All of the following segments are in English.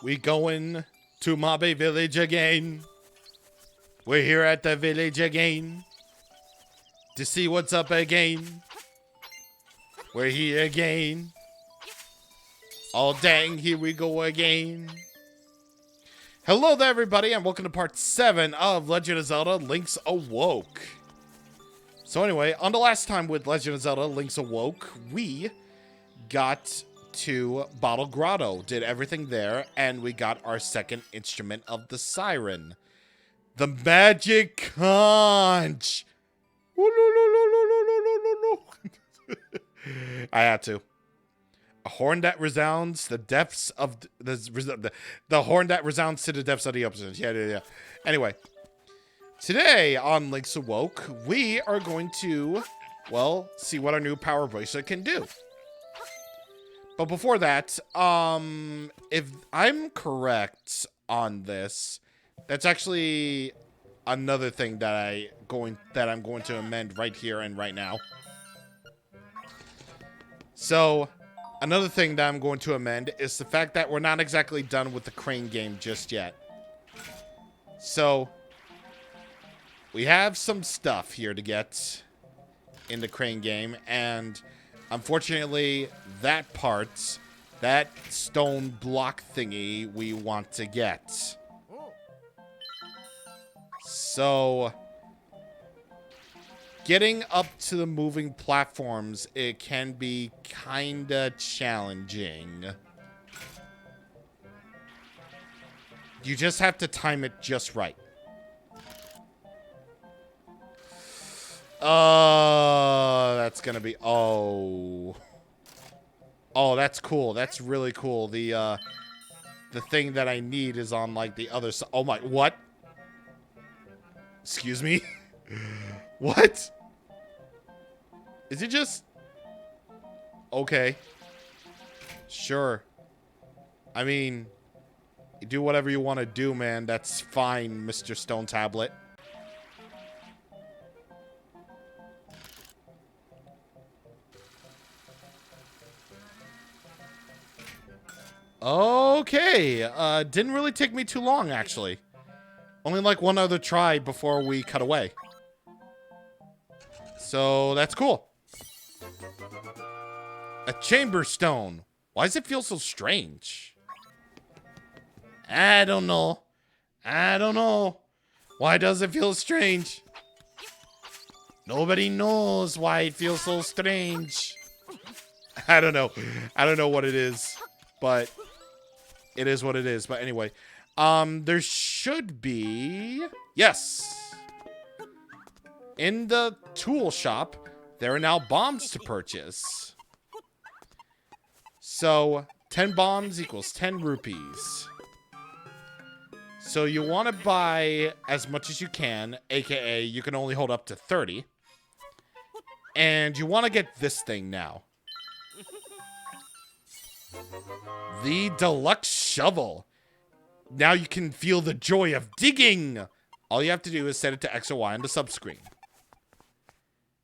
We going to Mabe Village again. We're here at the village again to see what's up again. We're here again. Oh, dang, here we go again. Hello there, everybody, and welcome to part 7 of Legend of Zelda Link's Awoke. So anyway, on the last time with Legend of Zelda Link's Awoke, we got to Bottle Grotto, did everything there, and we got our second instrument of the siren. The magic conch. I had to. A horn that resounds the depths of the horn that resounds to the depths of the ocean. Yeah. Anyway, today on Link's Awoke, we are going to, well, see what our new power bracelet can do. But before that, if I'm correct on this, that's actually another thing that I'm going to amend right here and right now. So, another thing that I'm going to amend is the fact that we're not exactly done with the crane game just yet. So, we have some stuff here to get in the crane game, and unfortunately, that part, that stone block thingy, we want to get. So, getting up to the moving platforms, it can be kinda challenging. You just have to time it just right. That's gonna be, oh, that's cool. That's really cool. The thing that I need is on, like, the other side. Oh my, what? Excuse me? What? Is it just... Okay. Sure. I mean, you do whatever you want to do, man. That's fine, Mr. Stone Tablet. Okay. Didn't really take me too long, actually. Only like one other try before we cut away. So, that's cool. A chamber stone. Why does it feel so strange? I don't know. Why does it feel strange? Nobody knows why it feels so strange. I don't know. I don't know what it is, but it is what it is. But anyway, there should be... Yes. In the tool shop, there are now bombs to purchase. So, 10 bombs equals 10 rupees. So you want to buy as much as you can, aka you can only hold up to 30. And you want to get this thing now. The deluxe shovel. Now you can feel the joy of digging. All you have to do is set it to X or Y on the sub-screen.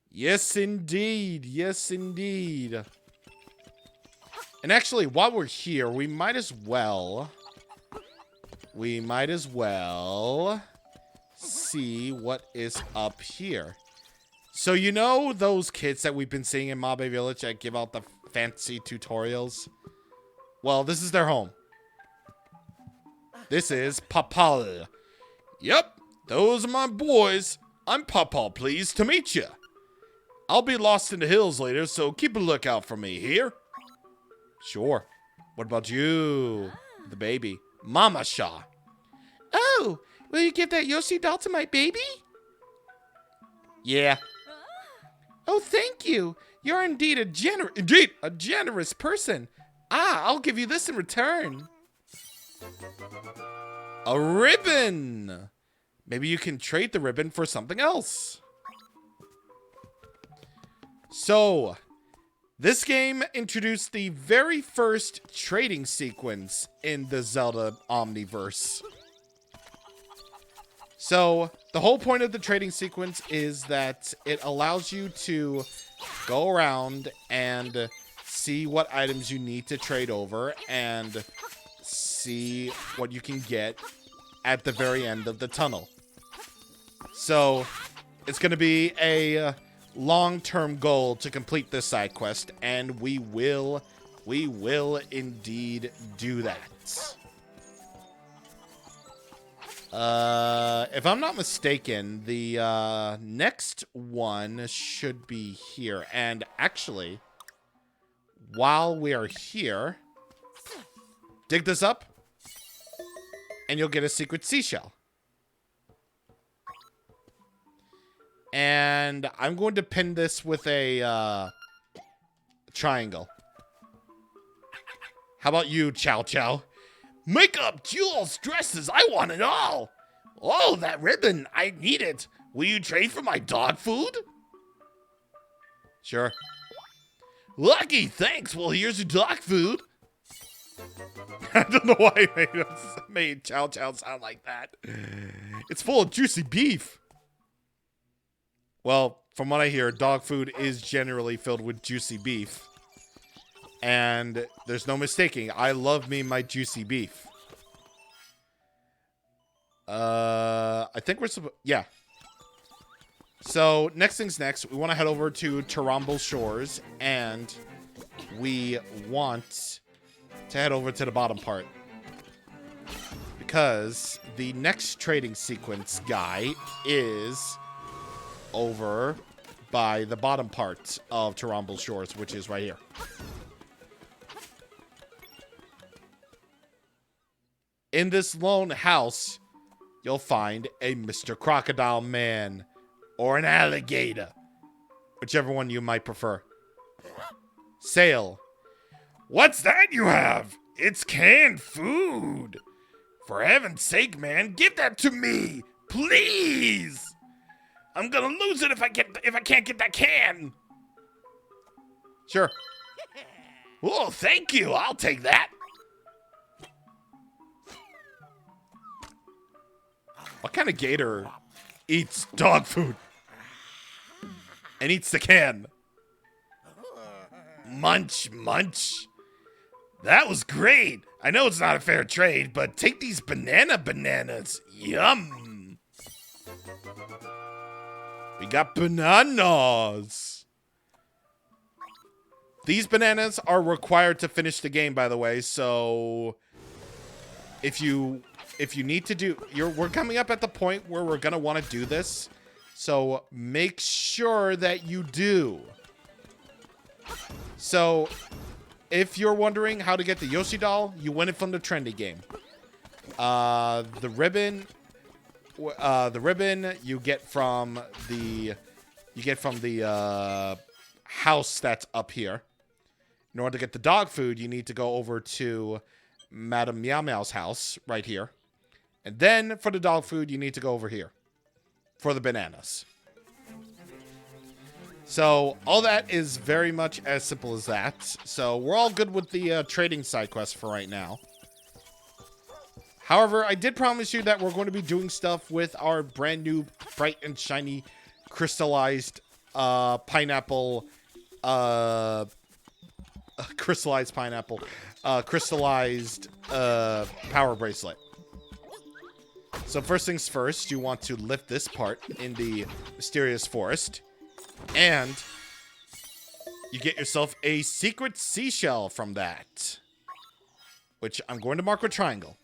Yes, indeed. Yes, indeed. And actually, while we're here, we might as well see what is up here. So, you know those kids that we've been seeing in Mabe Village that give out the fancy tutorials? Well, this is their home. This is Papal. Yep, those are my boys. I'm Papal, pleased to meet you. I'll be lost in the hills later, so keep a lookout for me here. Sure. What about you, the baby? Mama Shaw. Oh, will you give that Yoshi doll to my baby? Yeah. Oh, thank you. You're indeed a generous person. I'll give you this in return. A ribbon. Maybe you can trade the ribbon for something else. So, this game introduced the very first trading sequence in the Zelda Omniverse. So, the whole point of the trading sequence is that it allows you to go around and see what items you need to trade over and see what you can get at the very end of the tunnel. So it's going to be a long-term goal to complete this side quest, and we will indeed do that. If I'm not mistaken, the next one should be here. And actually, while we are here, dig this up, and you'll get a secret seashell. And I'm going to pin this with a triangle. How about you, Chow Chow? Makeup, jewels, dresses, I want it all. Oh, that ribbon, I need it. Will you trade for my dog food? Sure. Lucky, thanks. Well, here's your dog food. I don't know why I made Chow Chow sound like that. It's full of juicy beef. Well, from what I hear, dog food is generally filled with juicy beef. And there's no mistaking, I love me my juicy beef. I think we're supposed... Yeah. So, next thing's next. We want to head over to Terumble Shores. And we want to head over to the bottom part. Because the next trading sequence guy is over by the bottom part of Terumble Shores, which is right here. In this lone house, you'll find a Mr. Crocodile Man or an alligator, whichever one you might prefer. Sale. What's that you have? It's canned food. For heaven's sake, man, give that to me, please. I'm gonna lose it if I can't get that can. Sure. Oh, thank you. I'll take that. What kind of gator eats dog food and eats the can? Munch, munch. That was great. I know it's not a fair trade, but take these bananas. Yum. We got bananas. These bananas are required to finish the game, by the way, so if you need to do... We're coming up at the point where we're going to want to do this. So make sure that you do. So if you're wondering how to get the Yoshi doll, you win it from the trendy game. The ribbon you get from the house that's up here. In order to get the dog food, you need to go over to Madame Meow Meow's house right here. And then for the dog food, you need to go over here for the bananas. So all that is very much as simple as that. So we're all good with the trading side quest for right now. However, I did promise you that we're going to be doing stuff with our brand new bright and shiny crystallized crystallized power bracelet. So first things first, you want to lift this part in the mysterious forest, and you get yourself a secret seashell from that, which I'm going to mark with triangle.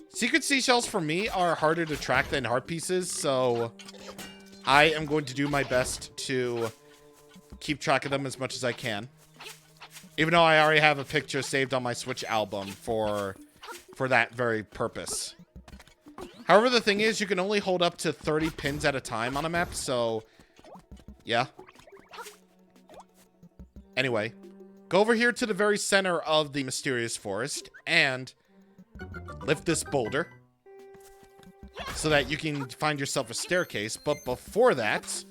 Secret seashells for me are harder to track than heart pieces, so I am going to do my best to keep track of them as much as I can. Even though I already have a picture saved on my Switch album for that very purpose. However, the thing is, you can only hold up to 30 pins at a time on a map, so yeah. Anyway, go over here to the very center of the mysterious forest and lift this boulder so that you can find yourself a staircase. But before that,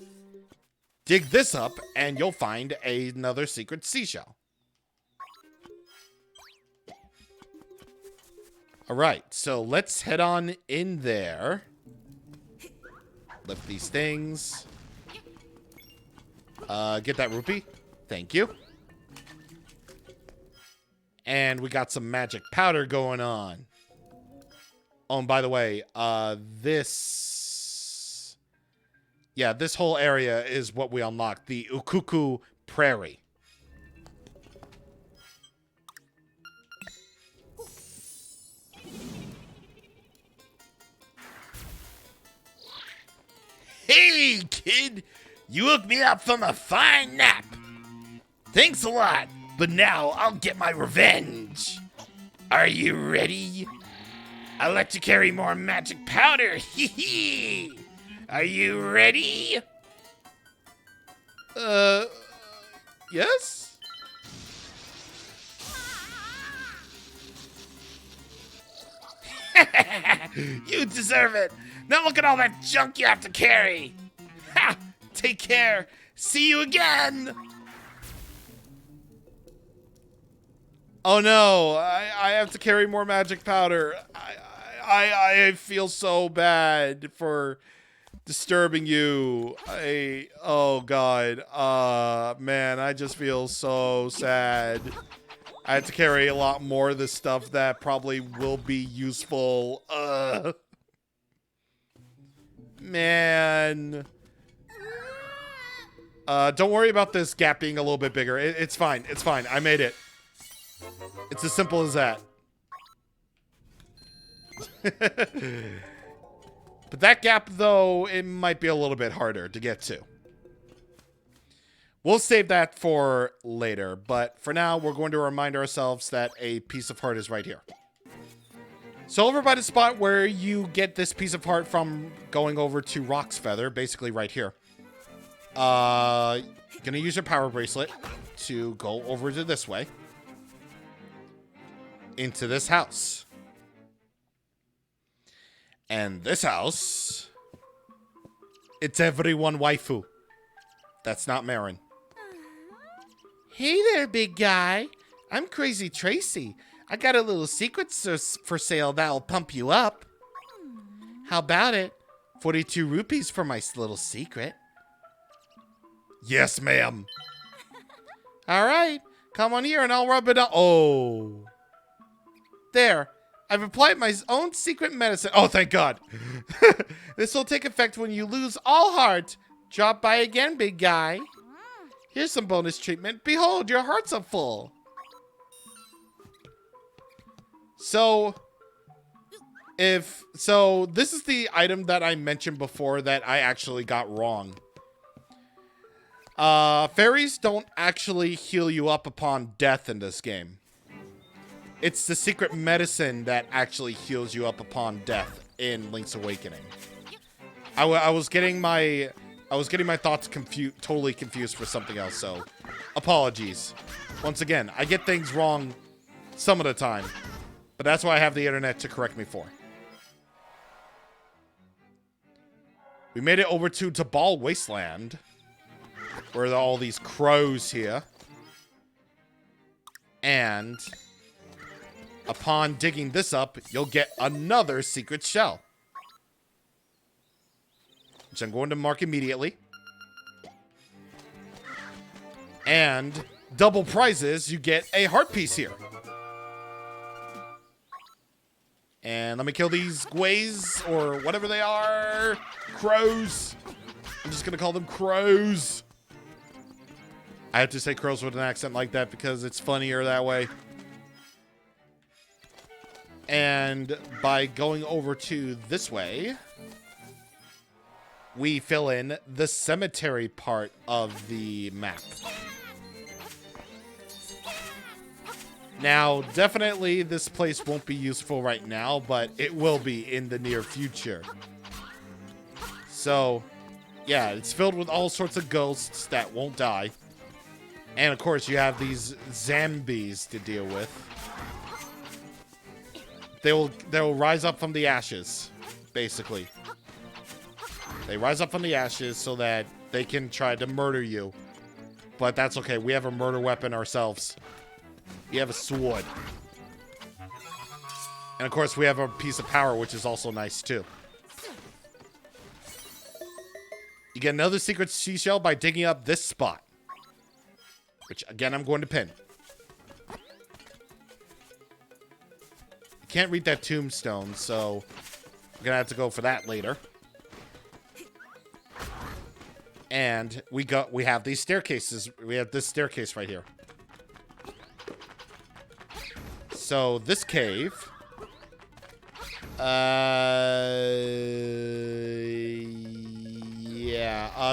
dig this up and you'll find another secret seashell. All right, so let's head on in there. Lift these things. Get that rupee. Thank you. And we got some magic powder going on. Oh, and by the way, this whole area is what we unlocked, the Ukuku Prairie. Hey, kid! You woke me up from a fine nap. Thanks a lot, but now I'll get my revenge. Are you ready? I'll let you carry more magic powder. Hee hee! Are you ready? Yes? You deserve it. Now look at all that junk you have to carry. Ha! Take care. See you again. Oh no, I have to carry more magic powder. I feel so bad for disturbing you. Oh god. Man, I just feel so sad. I had to carry a lot more of this stuff that probably will be useful. Man. Don't worry about this gap being a little bit bigger. It's fine. It's fine. I made it. It's as simple as that. But that gap, though, it might be a little bit harder to get to. We'll save that for later, but for now, we're going to remind ourselves that a piece of heart is right here. So over by the spot where you get this piece of heart from going over to Rock's Feather, basically right here. You're gonna use your power bracelet to go over to this way. Into this house. And this house, it's everyone waifu. That's not Marin. Hey there, big guy. I'm Crazy Tracy. I got a little secret for sale that'll pump you up. How about it? 42 rupees for my little secret. Yes, ma'am. All right. Come on here and I'll rub it on. Oh. There. I've applied my own secret medicine. Oh, thank God. This will take effect when you lose all heart. Drop by again, big guy. Here's some bonus treatment. Behold, your hearts are full. So this is the item that I mentioned before that I actually got wrong. Fairies don't actually heal you up upon death in this game. It's the secret medicine that actually heals you up upon death in Link's Awakening. I was getting my thoughts totally confused for something else, so apologies. Once again, I get things wrong some of the time, but that's why I have the internet to correct me for. We made it over to Tabal Wasteland, where there are all these crows here. And upon digging this up, you'll get another secret shell, which I'm going to mark immediately. And double prizes, you get a heart piece here. And let me kill these gways, or whatever they are. Crows. I'm just going to call them crows. I have to say crows with an accent like that because it's funnier that way. And by going over to this way, we fill in the cemetery part of the map. Now, definitely this place won't be useful right now, but it will be in the near future. So, yeah, it's filled with all sorts of ghosts that won't die. And, of course, you have these zombies to deal with. They will rise up from the ashes, basically. They rise up from the ashes so that they can try to murder you. But that's okay. We have a murder weapon ourselves. We have a sword. And of course, we have a piece of power, which is also nice, too. You get another secret seashell by digging up this spot. Which, again, I'm going to pin. Can't read that tombstone, so we're gonna have to go for that later. And we have these staircases. We have this staircase right here. So this cave, yeah.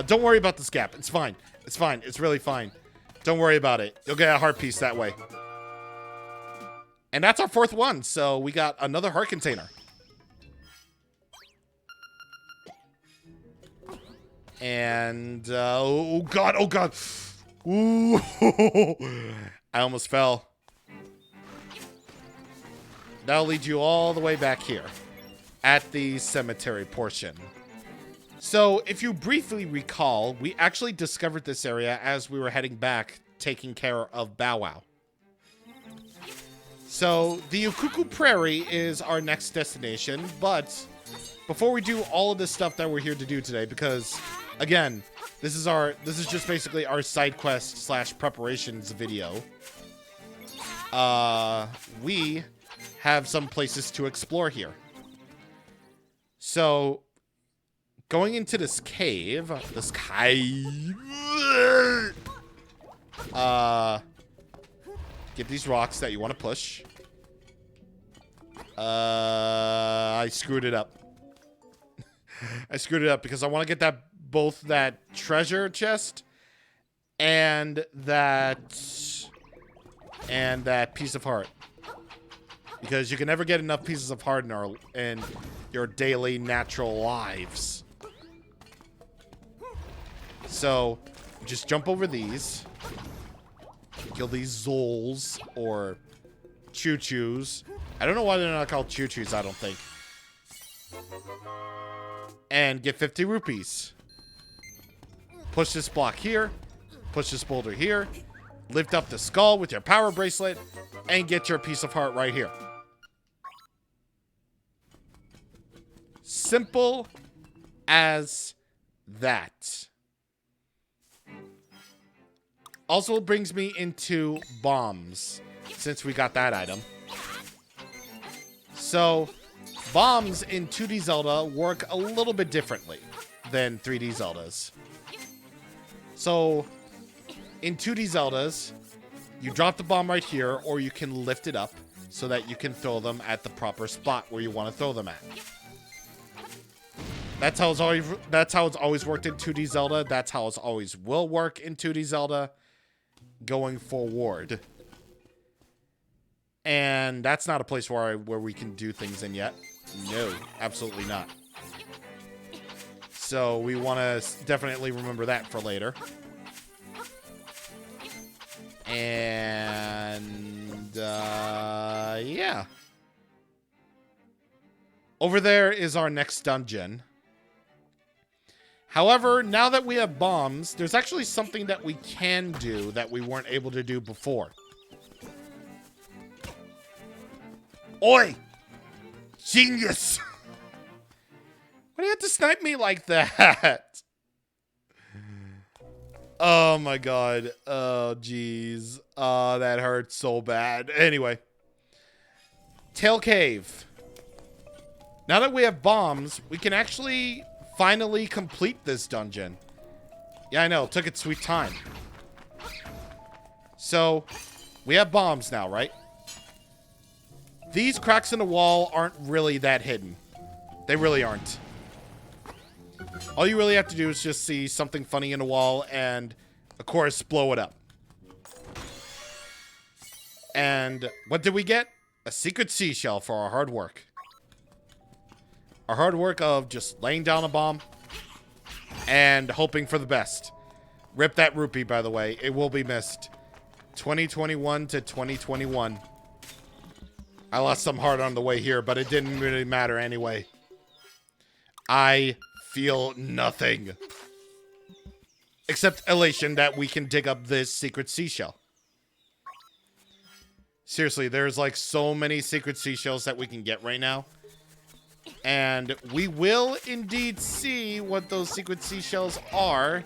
Don't worry about this gap. It's fine. It's fine. It's really fine. Don't worry about it. You'll get a heart piece that way. And that's our 4th one. So we got another heart container. And, oh god, oh god. Ooh, I almost fell. That'll lead you all the way back here at the cemetery portion. So, if you briefly recall, we actually discovered this area as we were heading back, taking care of Bow Wow. So, the Ukuku Prairie is our next destination, but before we do all of this stuff that we're here to do today, because, again, this is just basically our side quest / preparations video, we have some places to explore here. So, going into this cave, get these rocks that you want to push. I screwed it up. I screwed it up because I want to get both that treasure chest and that piece of heart. Because you can never get enough pieces of heart in your daily natural lives. So, just jump over these. Kill these Zols or Choo-Choos. I don't know why they're not called Choo-Choos, I don't think. And get 50 rupees. Push this block here. Push this boulder here. Lift up the skull with your power bracelet. And get your piece of heart right here. Simple as that. Also brings me into bombs, since we got that item. So, bombs in 2D Zelda work a little bit differently than 3D Zeldas. So, in 2D Zeldas, you drop the bomb right here, or you can lift it up so that you can throw them at the proper spot where you want to throw them at. That's how it's always worked in 2D Zelda. That's how it always will work in 2D Zelda going forward. And that's not a place where we can do things in yet. No, absolutely not. So we want to definitely remember that for later. And yeah. Over there is our next dungeon. However, now that we have bombs, there's actually something that we can do that we weren't able to do before. Oi! Genius! Why do you have to snipe me like that? Oh my god. Oh, jeez. Oh, that hurts so bad. Anyway. Tail Cave. Now that we have bombs, we can actually finally complete this dungeon. Yeah, I know. It took its sweet time. So, we have bombs now, right? These cracks in the wall aren't really that hidden. They really aren't. All you really have to do is just see something funny in the wall and, of course, blow it up. And what did we get? A secret seashell for our hard work. Our hard work of just laying down a bomb and hoping for the best. Rip that rupee, by the way. It will be missed. 2021 to 2021. I lost some heart on the way here, but it didn't really matter anyway. I feel nothing. Except elation that we can dig up this secret seashell. Seriously, there's like so many secret seashells that we can get right now. And we will indeed see what those secret seashells are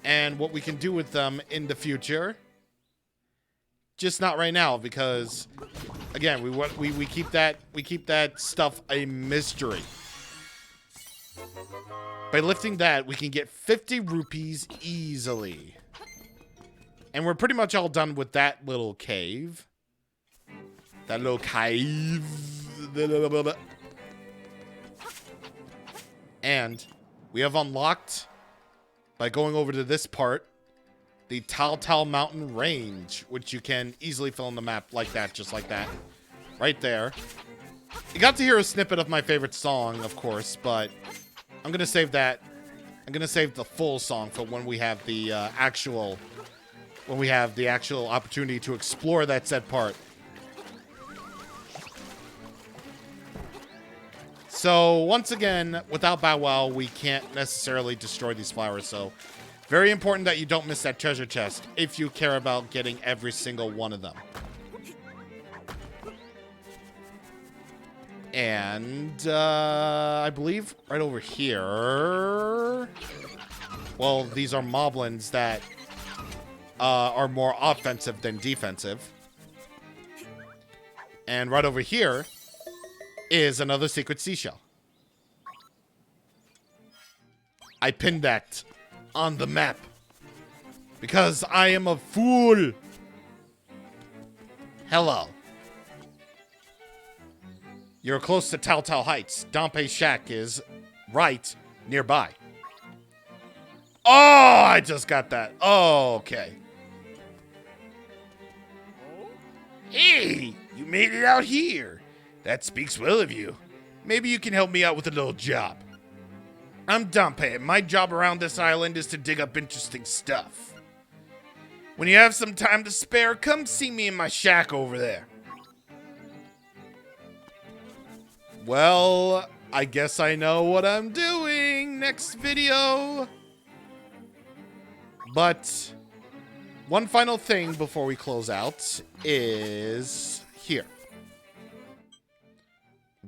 and what we can do with them in the future. Just not right now, because again, we keep that stuff a mystery. By lifting that, we can get 50 rupees easily. And we're pretty much all done with that little cave. That little cave. And we have unlocked, by going over to this part, the Tal Mountain Range, which you can easily fill in the map like that, just like that. Right there. You got to hear a snippet of my favorite song, of course, but I'm going to save that. I'm going to save the full song for when we have the actual opportunity to explore that said part. So, once again, without Bow Wow, we can't necessarily destroy these flowers, so very important that you don't miss that treasure chest if you care about getting every single one of them. And, I believe right over here... Well, these are moblins that are more offensive than defensive. And right over here is another secret seashell. I pinned that on the map because I am a fool. Hello. You're close to Tal Heights. Dompe's shack is right nearby. Oh, I just got that. Oh, okay. Hey, you made it out here. That speaks well of you. Maybe you can help me out with a little job. I'm Dompe, and my job around this island is to dig up interesting stuff. When you have some time to spare, come see me in my shack over there. Well, I guess I know what I'm doing next video. But one final thing before we close out is here.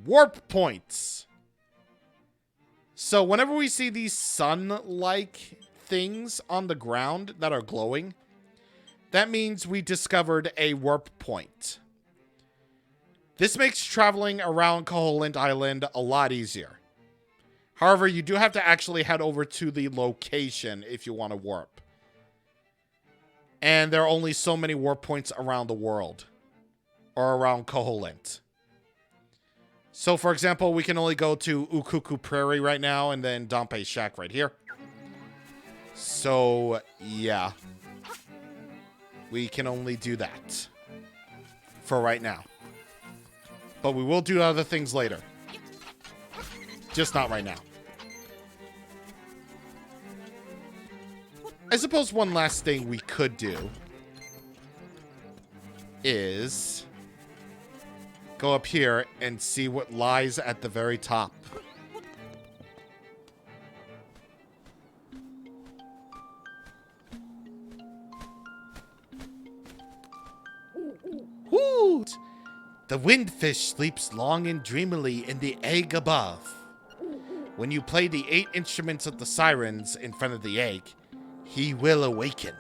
Warp points. So whenever we see these sun-like things on the ground that are glowing, that means we discovered a warp point. This makes traveling around Koholint Island a lot easier. However, you do have to actually head over to the location if you want to warp. And there are only so many warp points around the world. Or around Koholint. So, for example, we can only go to Ukuku Prairie right now, and then Dompe's shack right here. So, yeah. We can only do that. For right now. But we will do other things later. Just not right now. I suppose one last thing we could do is go up here and see what lies at the very top. Whoo! The windfish sleeps long and dreamily in the egg above. When you play the 8 instruments of the sirens in front of the egg, he will awaken.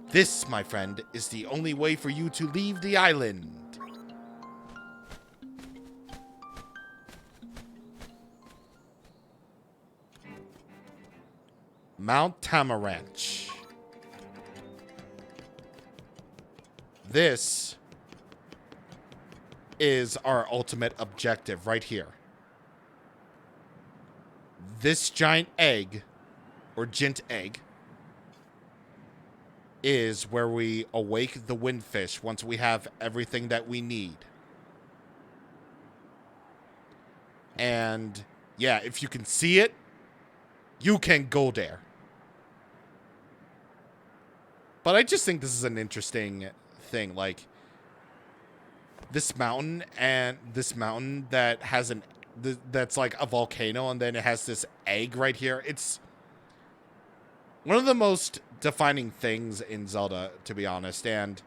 This, my friend, is the only way for you to leave the island. Mount Tamaranch. This is our ultimate objective right here. This giant egg, or Jint egg, is where we awake the windfish once we have everything that we need. And yeah, if you can see it, you can go there. But I just think this is an interesting thing. Like, this mountain and this mountain that has that's like a volcano, and then it has this egg right here. It's one of the most defining things in Zelda, to be honest. And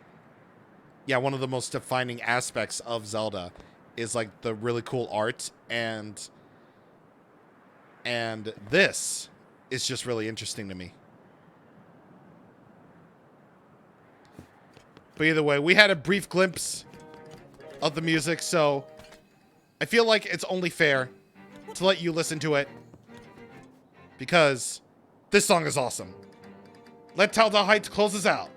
yeah, one of the most defining aspects of Zelda is like the really cool art, and this is just really interesting to me. But either way, we had a brief glimpse of the music, so I feel like it's only fair to let you listen to it because this song is awesome. Let Telltale Heights close us out.